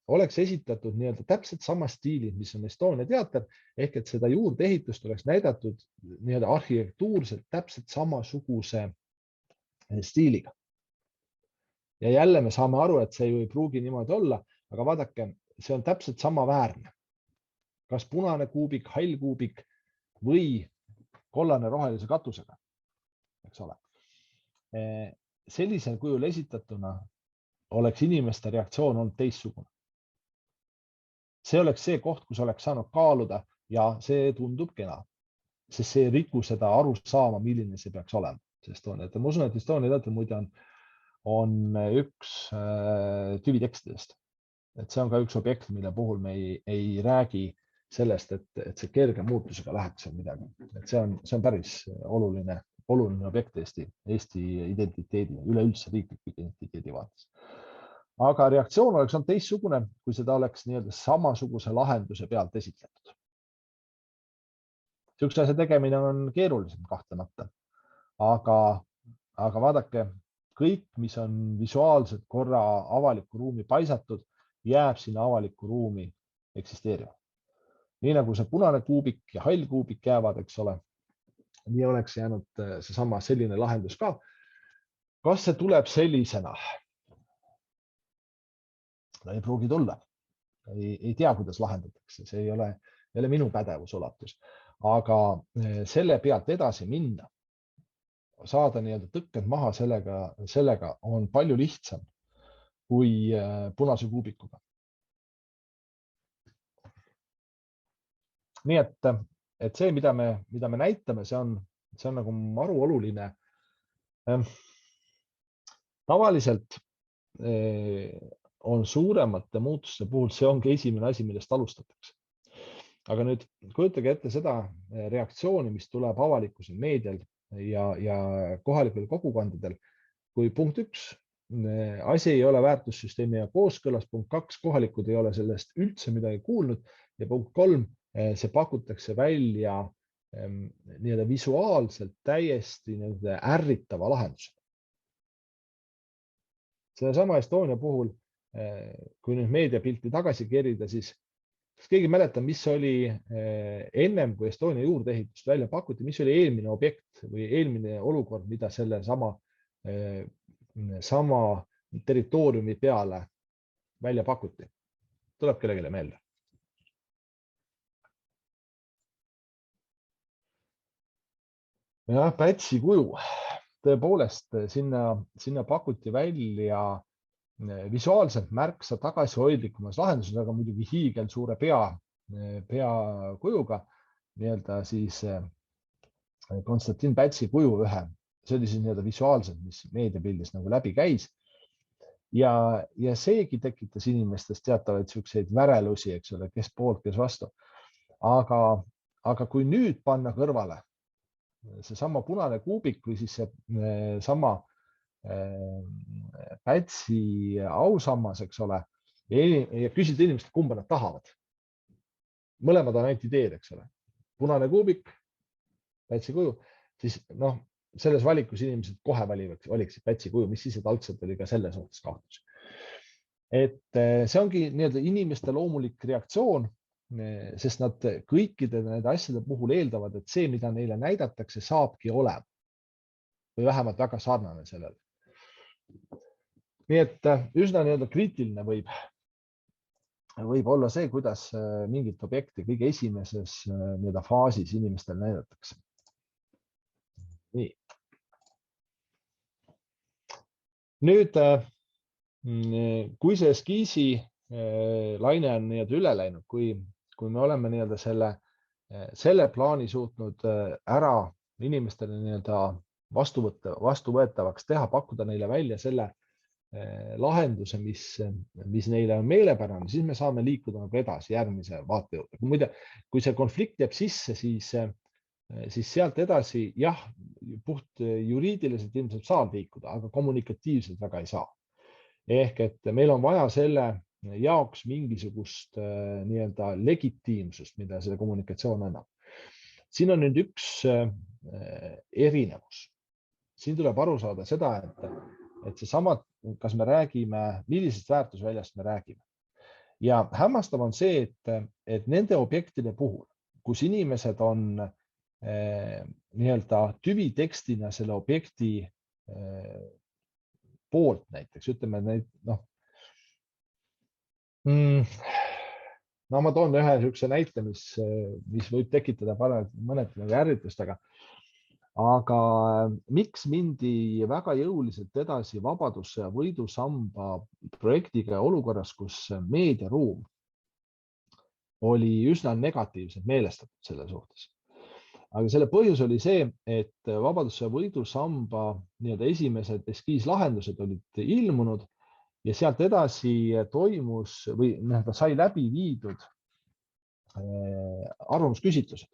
oleks esitatud täpselt sama stiili, mis on Estonia teater, ehk et seda juurdeehitust oleks näidatud arhitektuurselt täpselt samasuguse stiiliga. Ja jälle me saame aru, et see ju ei pruugi niimoodi olla, aga vaadake, see on täpselt sama väärne. Kas punane kuubik, hall kuubik või kollane rohelise katusega, eks ole. Sellisel kujul esitatuna oleks inimeste reaktsioon olnud teistsugune. See oleks see koht, kus oleks saanud kaaluda ja see tundub kena, sest see ei riku seda aru saama, milline see peaks olema. Ma usun, et Estonia teater muide on üks tüvitekstidest. Et see on ka üks objekt, mille puhul me ei räägi sellest, et see kerge muutusega läheks midagi. Et see on päris oluline objekt Eesti identiteedi, üleüldse riikliku identiteedi vaates. Aga reaktsioon oleks olnud teistsugune, kui seda oleks samasuguse lahenduse pealt esitletud. Sihukese asja tegemine on keerulisem kahtlemata, aga vaadake, kõik, mis on visuaalselt korra avaliku ruumi paisatud, jääb sinna avaliku ruumi eksisteerima. Nii nagu see punane kuubik ja hall kuubik jäävad, eks ole, nii oleks jäänud seesama selline lahendus ka. Kas see tuleb sellisena? Ei pruugi tulla. Ei tea, kuidas lahendatakse. See ei ole minu pädevusulatus. Aga selle pealt edasi minna, saada tõkked maha sellega on palju lihtsam kui punase kuubikuga. Nii et see, mida me näitame, see on nagu maru oluline. Tavaliselt on suuremate muutuste puhul, see ongi esimene asi, millest alustatakse. Aga nüüd kujutage ette seda reaktsiooni, mis tuleb avalikkusel, meedial ja kohalikel kogukondadel, kui punkt 1, asi ei ole väärtussüsteemi ja kooskõlas, punkt 2, kohalikud ei ole sellest üldse midagi kuulnud ja punkt 3, see pakutakse välja visuaalselt täiesti ärritava lahenduse. Sellesama Estonia puhul, kui nüüd meediapilti tagasi kerida, siis kas keegi mäletab, mis oli ennem, kui Estonia juurdeehitust välja pakuti, mis oli eelmine objekt või eelmine olukord, mida selle sama sama territooriumi peale välja pakuti? Tuleb kellelegi meelde? jah, Pätsi kuju. Tõepoolest, sinna pakuti välja visuaalselt märksa tagasihoidlikumas lahenduses, aga muidugi hiigelsuure peakujuga, nii-öelda siis Konstantin Pätsi kuju ühe. See oli siis nii-öelda visuaalselt, mis meediapildis nagu läbi käis. Ja seegi tekitas inimestes teatavaid siukseid värelusi, eks ole, kes poolt, kes vastu. Aga kui nüüd panna kõrvale seesama punane kuubik või siis see sama Pätsi ausammas, eks ole, ja küsida inimestelt, kumba nad tahavad. Mõlemad on ainult ideed, eks ole. Punane kuubik, Pätsi kuju, siis noh, selles valikus inimesed kohe valiksid Pätsi kuju, mis siis, et algselt oli ka selles suhtes kahtlus. Et see ongi nii-öelda inimeste loomulik reaktsioon, sest nad kõikide nende asjade puhul eeldavad, et see, mida neile näidatakse, saabki olema või vähemalt väga sarnane sellele. Nii et üsna nii-öelda kriitiline võib olla see, kuidas mingit objekti kõige esimeses nii-öelda faasis inimestele näidatakse. Nii. Nüüd, kui see eskiisi laine on nii-öelda üle läinud, kui me oleme nii-öelda selle plaani suutnud ära inimestele nii-öelda vastuvõetavaks teha, pakkuda neile välja selle lahenduse, mis neile on meelepärane, siis me saame liikuda nagu edasi järgmise vaate juurde. Muide, kui see konflikt jääb sisse, siis sealt edasi, jah, puht juriidiliselt ilmselt saab liikuda, aga kommunikatiivselt väga ei saa. Ehk et meil on vaja selle jaoks mingisugust nii-öelda legitiimsust, mida selle kommunikatsioon annab. Siin on nüüd üks erinevus. Siin tuleb aru saada seda, et seesama, kas me räägime, millisest väärtusväljast me räägime. Ja hämmastav on see, et nende objektide puhul, kus inimesed on nii-öelda tüvitekstina selle objekti poolt näiteks, ütleme neid, ma toon ühe niisuguse näite, mis võib tekitada mõned ärritust, aga miks mindi väga jõuliselt edasi Vabadussõja võidusamba projektiga olukorras, kus meediaruum oli üsna negatiivselt meelestatud selle suhtes. Aga selle põhjus oli see, et Vabadussõja võidusamba nii-öelda esimesed eskiislahendused olid ilmunud ja sealt edasi toimus või sai läbi viidud arvamusküsitlused.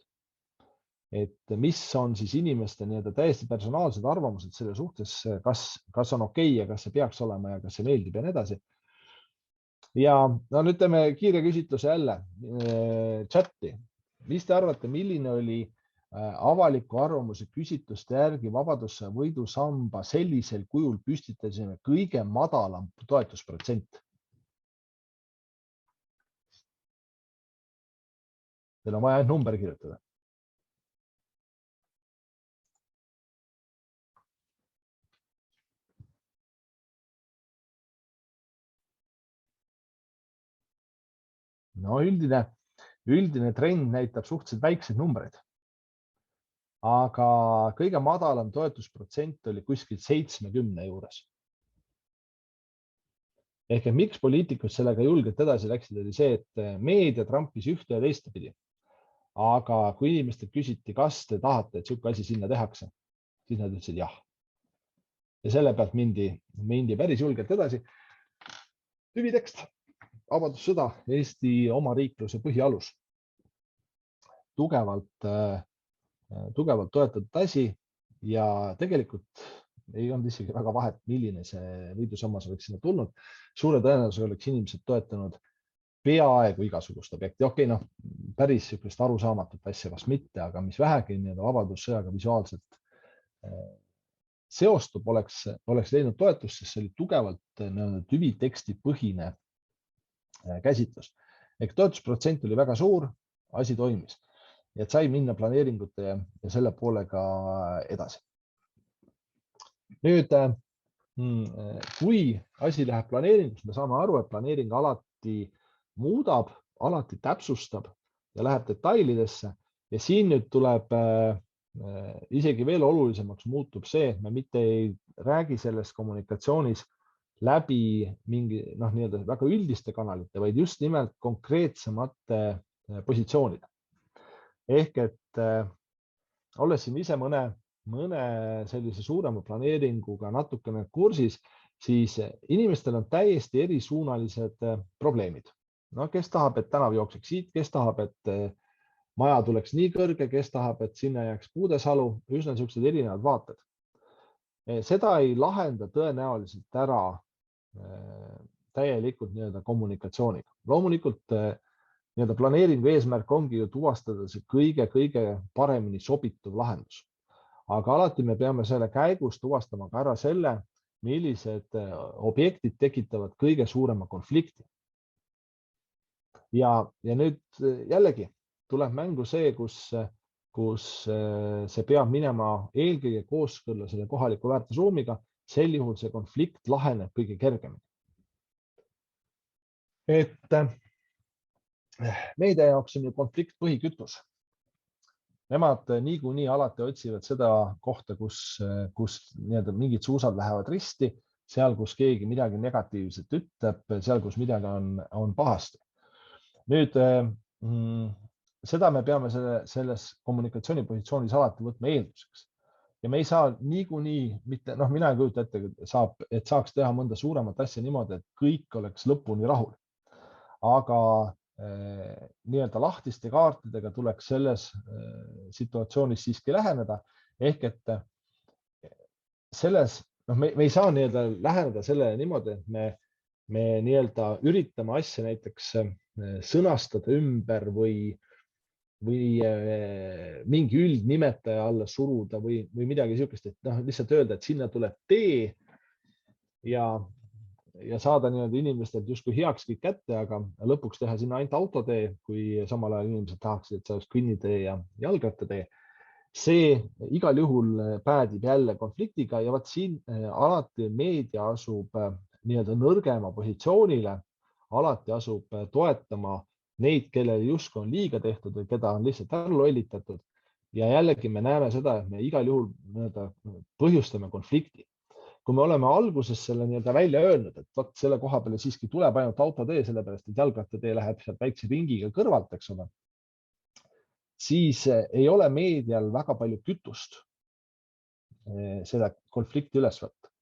Et mis on siis inimeste nii-öelda täiesti personaalsed arvamused selle suhtes, kas on okei ja kas see peaks olema ja kas see meeldib ja nii edasi. Ja nüüd teeme kiire küsitluse jälle chatti. Mis te arvate, milline oli avaliku arvamuse küsitluste järgi Vabadussõja võidusamba sellisel kujul püstitasime kõige madalam toetusprotsent? Teil on vaja ainult number kirjutada. No üldine trend näitab suhteliselt väikseid numbreid. Aga kõige madalam toetusprotsent oli kuskil 70 juures. Ehk et miks poliitikud sellega julgelt edasi läksid, oli see, et meedia trampis ühte ja teiste pidi. Aga kui inimestelt küsiti, kas te tahate, et sihuke asi sinna tehakse, siis nad ütlesid jah. Ja selle pealt mindi päris julgelt edasi. Tüvitekst. Vabadussõda, Eesti omariikluse põhialus. Tugevalt toetatud asi ja tegelikult ei olnud isegi väga vahet, milline see võidusammas oleks sinna tulnud. Suure tõenäosusega oleks inimesed toetanud peaaegu igasugust objekti. Okei, päris sükest arusaamatut asja vast mitte, aga mis vähegi Vabadussõjaga visuaalselt seostub, oleks leidnud toetust, sest see oli tugevalt tüviteksti põhine käsitlus. Ehk toetusprotsent oli väga suur, asi toimis ja sai minna planeeringute ja selle poolega edasi. Nüüd kui asi läheb planeeringuks, me saame aru, et planeering alati muudab, alati täpsustab ja läheb detailidesse ja siin nüüd tuleb isegi veel olulisemaks muutub see, et me mitte ei räägi selles kommunikatsioonis läbi mingi nii-öelda väga üldiste kanalite, vaid just nimelt konkreetsemate positsioonide. Ehk et olles siin ise mõne sellise suurema planeeringuga natukene kursis, siis inimestel on täiesti erisuunalised probleemid. No, kes tahab, et tänav jookseks siit, kes tahab, et maja tuleks nii kõrge, kes tahab, et sinna jääks puudesalu, üsna niisugused erinevad vaated. Seda ei lahenda tõenäoliselt ära täielikult nii-öelda kommunikatsiooniga. Loomulikult nii-öelda planeeringu eesmärk ongi ju tuvastada see kõige paremini sobituv lahendus. Aga alati me peame selle käigus tuvastama ka ära selle, millised objektid tekitavad kõige suurema konflikti. Ja nüüd jällegi tuleb mängu see, kus see peab minema eelkõige kooskõlla selle kohaliku väärtusruumiga, sel juhul see konflikt laheneb kõige kergemini. Et meedia jaoks on ju konflikt põhikütus. Nemad niikuinii alati otsivad seda kohta, kus nii-öelda mingid suusad lähevad risti, seal, kus keegi midagi negatiivset ütleb, seal, kus midagi on pahasti. Nüüd seda me peame selles kommunikatsioonipositsioonis alati võtma eelduseks. Ja me ei saa niikuinii mitte, mina ei kujuta ette, et saaks teha mõnda suuremat asja niimoodi, et kõik oleks lõpuni rahul. Aga nii-öelda lahtiste kaartidega tuleks selles situatsioonis siiski läheneda. Ehk et selles, me ei saa nii-öelda läheneda sellele niimoodi, et me nii-öelda üritame asja näiteks sõnastada ümber või mingi üldnimetaja alla suruda või midagi niisugust, et lihtsalt öelda, et sinna tuleb tee ja saada nii-öelda inimestelt justkui heakskiit kätte, aga lõpuks teha sinna ainult autotee, kui samal ajal inimesed tahaksid, et see oleks kõnnitee ja jalgrattatee. See igal juhul päädib jälle konfliktiga ja vaat siin alati meedia asub nii-öelda nõrgema positsioonile, alati asub toetama neid, kellel justkui on liiga tehtud või keda on lihtsalt ära lollitatud. Ja jällegi me näeme seda, et me igal juhul põhjustame konflikti. Kui me oleme alguses selle nii-öelda välja öelnud, et võt selle koha peale siiski tuleb ainult autotee, sellepärast et jalgrattatee läheb sealt väikse ringiga kõrvalt, eks ole, siis ei ole meedial väga palju kütust seda konflikti üles võtta,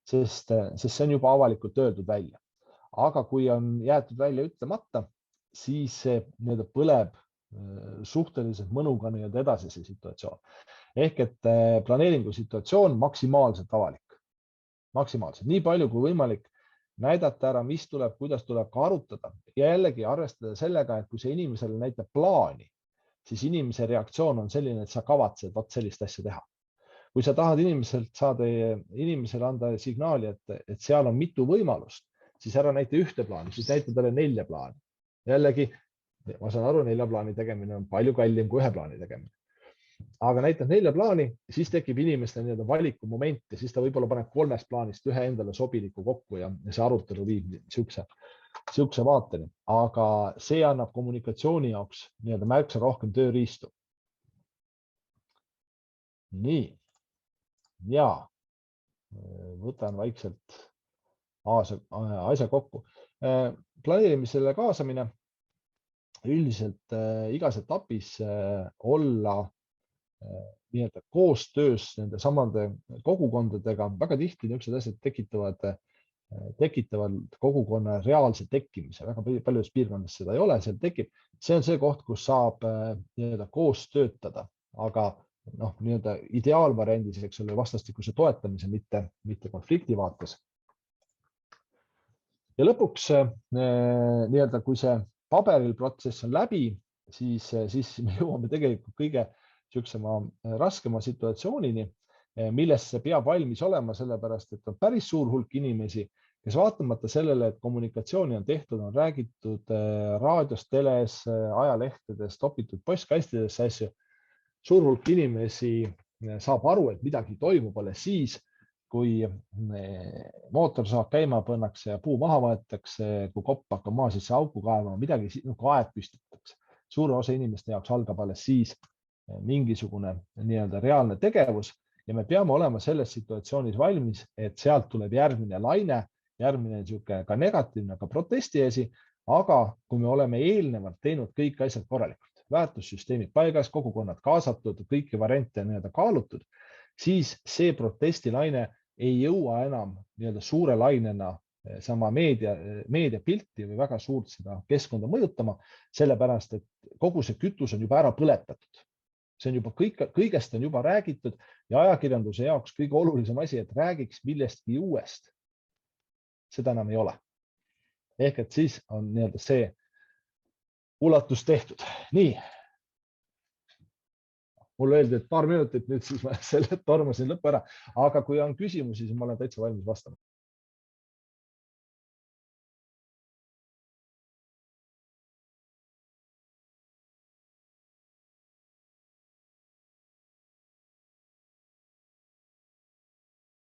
sest see on juba avalikult öeldud välja. Aga kui on jäetud välja ütlemata, siis see nii-öelda põleb suhteliselt mõnuga nii-öelda edasi see situatsioon. Ehk et planeeringu situatsioon maksimaalselt avalik. Maksimaalselt. Nii palju kui võimalik näidata ära, mis tuleb, kuidas tuleb ka arutada ja jällegi arvestada sellega, et kui see inimesele näitab plaani, siis inimese reaktsioon on selline, et sa kavatsed sellist asja teha. Kui sa tahad inimesele anda signaali, et seal on mitu võimalust, siis ära näita ühte plaani, siis näita talle 4 plaani. Jällegi, ma saan aru, 4 plaani tegemine on palju kallim kui 1 plaani tegemine. Aga näitad 4 plaani, siis tekib inimeste nii-öelda valiku moment ja siis ta võib-olla paneb 3 plaanist ühe endale sobiliku kokku ja see arutelu viib siukse vaateni. Aga see annab kommunikatsiooni jaoks nii-öelda märksa rohkem tööriistu. Nii. Ja võtan vaikselt asja kokku. Planeerimisele kaasamine üldiselt igas etapis olla nii-öelda koostöös nende samade kogukondadega. Väga tihti niisugused asjad tekitavad kogukonna reaalse tekkimise. Väga paljudes piirkondades seda ei ole, seal tekib. See on see koht, kus saab nii-öelda koos töötada, aga nii-öelda ideaalvariandis, eks ole, vastastikuse toetamise, mitte konflikti vaates. Ja lõpuks nii-öelda, kui see paberil protsess on läbi, siis me jõuame tegelikult kõige raskema situatsioonini, millesse peab valmis olema, sellepärast, et on päris suur hulk inimesi, kes vaatamata sellele, et kommunikatsiooni on tehtud, on räägitud raadios, teles, ajalehtedes, topitud postkastidesse asju. Suur hulk inimesi saab aru, et midagi toimub alles siis, kui mootor saab käima pannakse ja puu maha võetakse, kui kopp hakkab maa sisse auku kaevama, midagi aed püstitatakse. Suure osa inimeste jaoks algab alles siis mingisugune nii-öelda reaalne tegevus ja me peame olema selles situatsioonis valmis, et sealt tuleb järgmine laine, järgmine niisugune ka negatiivne, ka protestiesi, aga kui me oleme eelnevalt teinud kõik asjad korralikult, väärtussüsteemid paigas, kogukonnad kaasatud, kõiki variante nii-öelda kaalutud, siis see protestilaine ei jõua enam nii-öelda suure lainena sama meediapilti või väga suurt seda keskkonda mõjutama, sellepärast et kogu see kütus on juba ära põletatud. See on juba kõigest on juba räägitud ja ajakirjanduse jaoks kõige olulisem asi, et räägiks millestki uuest. Seda enam ei ole. Ehk et siis on nii-öelda see ulatus tehtud. Nii. Mulle öeldi, et paar minutit nüüd siis ma selle tormasin lõppu ära, aga kui on küsimusi, siis ma olen täitsa valmis vastama.